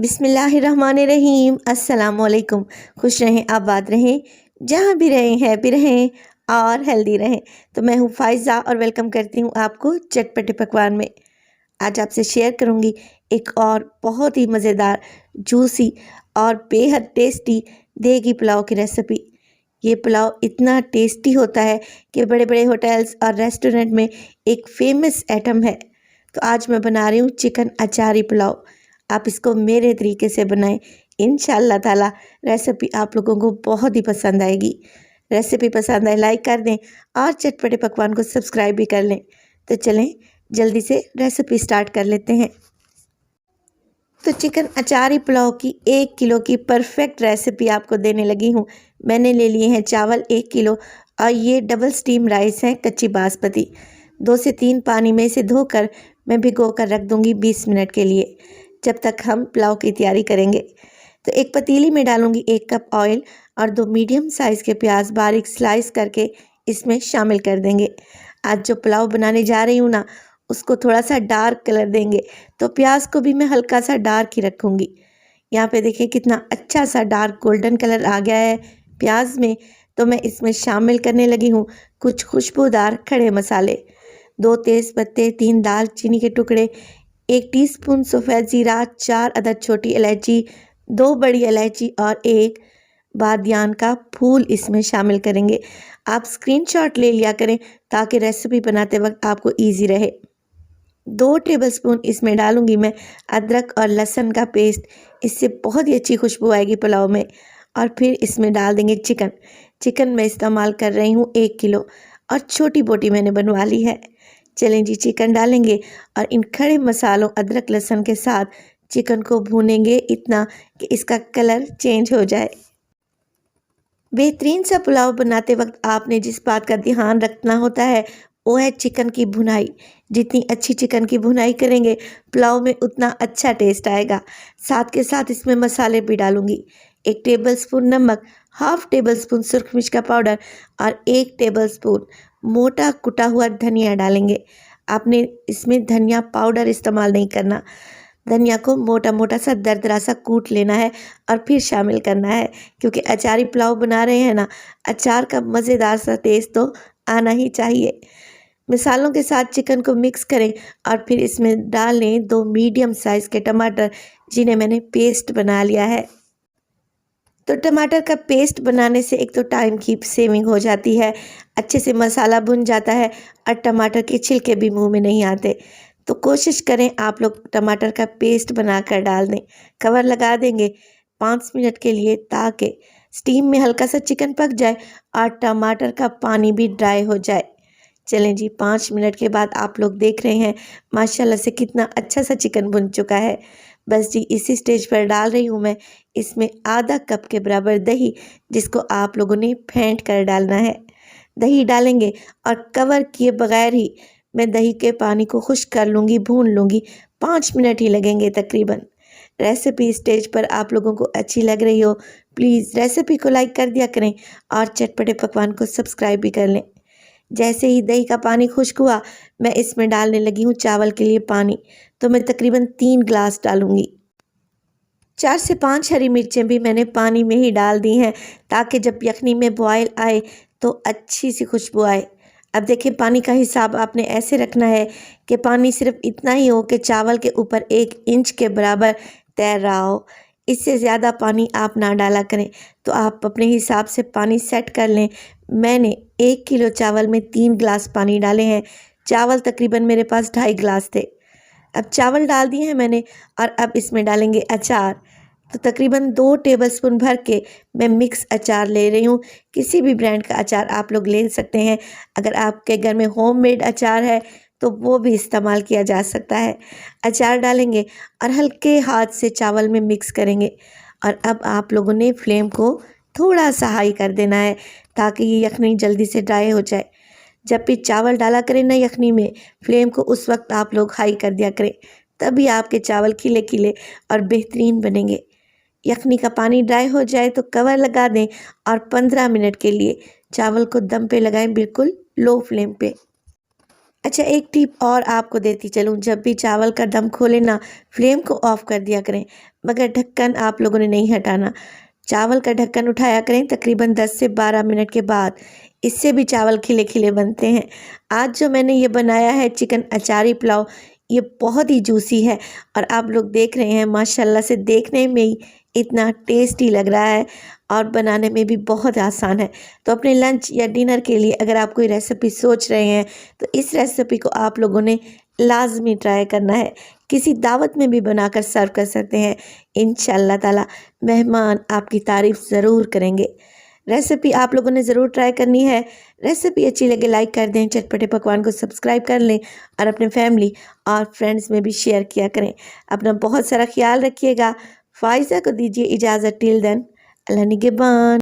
बिस्मिल्लाहिर्रहमानिर्रहीम। अस्सलाम वालेकुम। खुश रहें, आबाद रहें, जहाँ भी रहें, हैप्पी रहें और हेल्दी रहें। तो मैं हूँ फ़ाइज़ा और वेलकम करती हूँ आपको चटपटे पकवान में। आज आपसे शेयर करूँगी एक और बहुत ही मज़ेदार, जूसी और बेहद टेस्टी देगी पुलाव की रेसिपी। ये पुलाव इतना टेस्टी होता है कि बड़े बड़े होटल्स और रेस्टोरेंट में एक फेमस आइटम है। तो आज मैं बना रही हूँ चिकन अचारी पुलाव। आप इसको मेरे तरीके से बनाएं, इंशाअल्लाह ताला रेसिपी आप लोगों को बहुत ही पसंद आएगी। रेसिपी पसंद आए लाइक कर दें और चटपटे पकवान को सब्सक्राइब भी कर लें। तो चलें जल्दी से रेसिपी स्टार्ट कर लेते हैं। तो चिकन अचारी पुलाव की 1 किलो की परफेक्ट रेसिपी आपको देने लगी हूँ। मैंने ले लिए हैं चावल 1 किलो और ये डबल स्टीम राइस हैं कच्ची बासमती। 2 से 3 पानी में इसे धोकर मैं भिगो कर रख दूँगी 20 मिनट के लिए, जब तक हम पुलाव की तैयारी करेंगे। तो एक पतीली में डालूंगी 1 कप ऑयल और 2 मीडियम साइज़ के प्याज बारीक स्लाइस करके इसमें शामिल कर देंगे। आज जो पुलाव बनाने जा रही हूँ ना, उसको थोड़ा सा डार्क कलर देंगे, तो प्याज को भी मैं हल्का सा डार्क ही रखूँगी। यहाँ पे देखिए कितना अच्छा सा डार्क गोल्डन कलर आ गया है प्याज में। तो मैं इसमें शामिल करने लगी हूँ कुछ खुशबूदार खड़े मसाले, 2 तेज़ पत्ते, 3 दालचीनी के टुकड़े, 1 टीस्पून सफ़ेद ज़ीरा, 4 अदद छोटी इलायची, 2 बड़ी इलायची और 1 बादियान का फूल इसमें शामिल करेंगे। आप स्क्रीनशॉट ले लिया करें ताकि रेसिपी बनाते वक्त आपको इजी रहे। 2 टेबलस्पून इसमें डालूंगी मैं अदरक और लहसुन का पेस्ट, इससे बहुत ही अच्छी खुशबू आएगी पुलाव में। और फिर इसमें डाल देंगे चिकन मैं इस्तेमाल कर रही हूँ 1 किलो और छोटी बोटी मैंने बनवा ली है। चलें जी, चिकन डालेंगे और इन खड़े मसालों अदरक लहसुन के साथ चिकन को भूनेंगे इतना कि इसका कलर चेंज हो जाए। बेहतरीन सा पुलाव बनाते वक्त आपने जिस बात का ध्यान रखना होता है वो है चिकन की भुनाई। जितनी अच्छी चिकन की भुनाई करेंगे पुलाव में उतना अच्छा टेस्ट आएगा। साथ के साथ इसमें मसाले भी डालूंगी। 1 टेबलस्पून नमक, हाफ टेबलस्पून सुरख मिर्च का पाउडर और 1 टेबलस्पून मोटा कुटा हुआ धनिया डालेंगे। आपने इसमें धनिया पाउडर इस्तेमाल नहीं करना, धनिया को मोटा मोटा सा दरदरा सा कूट लेना है और फिर शामिल करना है, क्योंकि अचारी पुलाव बना रहे हैं ना, अचार का मज़ेदार सा टेस्ट तो आना ही चाहिए। मसालों के साथ चिकन को मिक्स करें और फिर इसमें डाल लें 2 मीडियम साइज़ के टमाटर, जिन्हें मैंने पेस्ट बना लिया है। तो टमाटर का पेस्ट बनाने से एक तो टाइम की सेविंग हो जाती है, अच्छे से मसाला भुन जाता है और टमाटर के छिलके भी मुंह में नहीं आते। तो कोशिश करें आप लोग टमाटर का पेस्ट बनाकर डाल दें। कवर लगा देंगे 5 मिनट के लिए ताकि स्टीम में हल्का सा चिकन पक जाए और टमाटर का पानी भी ड्राई हो जाए। चलें जी, 5 मिनट के बाद आप लोग देख रहे हैं माशाल्लाह से कितना अच्छा सा चिकन भुन चुका है। बस जी, इसी स्टेज पर डाल रही हूँ मैं इसमें आधा कप के बराबर दही, जिसको आप लोगों ने फेंट कर डालना है। दही डालेंगे और कवर किए बगैर ही मैं दही के पानी को खुश्क कर लूँगी, भून लूँगी। 5 मिनट ही लगेंगे तकरीबन। रेसिपी स्टेज पर आप लोगों को अच्छी लग रही हो, प्लीज़ रेसिपी को लाइक कर दिया करें और चटपटे पकवान को सब्सक्राइब भी कर लें। जैसे ही दही का पानी खुश्क हुआ, मैं इसमें डालने लगी हूँ चावल के लिए पानी। तो मैं तकरीबन 3 गिलास डालूँगी। 4 से 5 हरी मिर्चें भी मैंने पानी में ही डाल दी हैं ताकि जब यखनी में बॉयल आए तो अच्छी सी खुशबू आए। अब देखिए, पानी का हिसाब आपने ऐसे रखना है कि पानी सिर्फ इतना ही हो कि चावल के ऊपर 1 इंच के बराबर तैर रहा हो। इससे ज़्यादा पानी आप ना डाला करें। तो आप अपने हिसाब से पानी सेट कर लें। मैंने 1 किलो चावल में 3 गिलास पानी डाले हैं। चावल तकरीबन मेरे पास 2.5 गिलास थे। अब चावल डाल दिए हैं मैंने और अब इसमें डालेंगे अचार। तो तकरीबन 2 टेबलस्पून भर के मैं मिक्स अचार ले रही हूँ। किसी भी ब्रांड का अचार आप लोग ले सकते हैं। अगर आपके घर में होममेड अचार है तो वो भी इस्तेमाल किया जा सकता है। अचार डालेंगे और हल्के हाथ से चावल में मिक्स करेंगे। और अब आप लोगों ने फ्लेम को थोड़ा सा हाई कर देना है ताकि ये यखनी जल्दी से ड्राई हो जाए। जब भी चावल डाला करें ना यखनी में, फ्लेम को उस वक्त आप लोग हाई कर दिया करें, तभी आपके चावल खिले खिले और बेहतरीन बनेंगे। यखनी का पानी ड्राई हो जाए तो कवर लगा दें और 15 मिनट के लिए चावल को दम पे लगाएं, बिल्कुल लो फ्लेम पे। अच्छा, एक टिप और आपको देती चलूँ, जब भी चावल का दम खोलें ना, फ्लेम को ऑफ कर दिया करें, मगर ढक्कन आप लोगों ने नहीं हटाना। चावल का ढक्कन उठाया करें तकरीबन 10 से 12 मिनट के बाद। इससे भी चावल खिले खिले बनते हैं। आज जो मैंने ये बनाया है चिकन अचारी पुलाव, ये बहुत ही जूसी है और आप लोग देख रहे हैं माशाल्लाह से, देखने में ही इतना टेस्टी लग रहा है और बनाने में भी बहुत आसान है। तो अपने लंच या डिनर के लिए अगर आप कोई रेसिपी सोच रहे हैं तो इस रेसिपी को आप लोगों ने लाजमी ट्राई करना है। किसी दावत में भी बनाकर सर्व कर सकते हैं। इंशाअल्लाह ताला मेहमान आपकी तारीफ़ ज़रूर करेंगे। रेसिपी आप लोगों ने ज़रूर ट्राई करनी है। रेसिपी अच्छी लगे लाइक कर दें, चटपटे पकवान को सब्सक्राइब कर लें और अपने फैमिली और फ्रेंड्स में भी शेयर किया करें। अपना बहुत सारा ख्याल रखिएगा। फ़ाइज़ा को दीजिए इजाज़त। टिल देन, अल्लाह निगहबान।